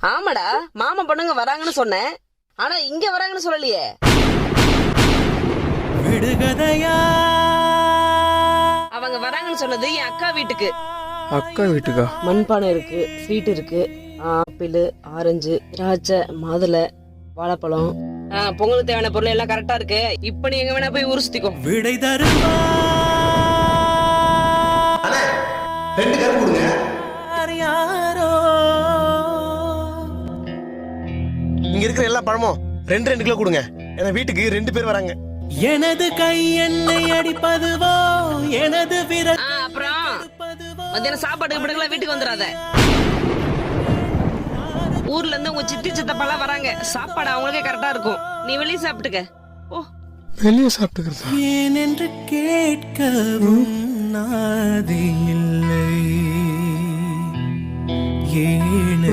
ஆமாடா, மாமா பொண்ணுங்க வராங்கன்னு சொன்னேன். ஆனா இங்க வராங்கன்னு சொல்லலையே. விடுகதையா அவங்க வராங்கன்னு சொன்னது என் அக்கா வீட்டுக்கு. அக்கா வீட்டுக்கா? மண்பானை இருக்கு, ஸ்வீட் இருக்கு, ஆப்பிள், ஆரஞ்சு, திராட்சை, மாதுளை, வாழைப்பழம், பொங்கலுக்கு தேவையான பொருள் எல்லாம் கரெக்டா இருக்கு. இப்ப நீ எங்க வேணா போய் ஊர் சுத்திக்கோ. விடை தருமா ரெண்டு கரு கொடுங்க. யாரோ இங்க இருக்கிற எல்லா பழமும் 2 கிலோ கொடுங்க. ஏன்னா வீட்டுக்கு 2 பேர் வராங்க. எனது கை என்னை அடிப்பதுவோ எனது விரல் அப்புறம் மத்தியானம் சாப்பாடு இப்படிங்களா வீட்டுக்கு வந்துடாத. ஊர்ல இருந்து உங்க சித்தி சித்தப்பாலாம் வராங்க. சாப்பாடு அவங்களுக்கே கரெக்டா இருக்கும். நீ வெளியே சாப்பிட்டுக்க. ஓ, வெளியே சாப்பிட்டுக்கிறதா? ஏன் என்று கேட்கவும் நாதி இல்லை. ஏழை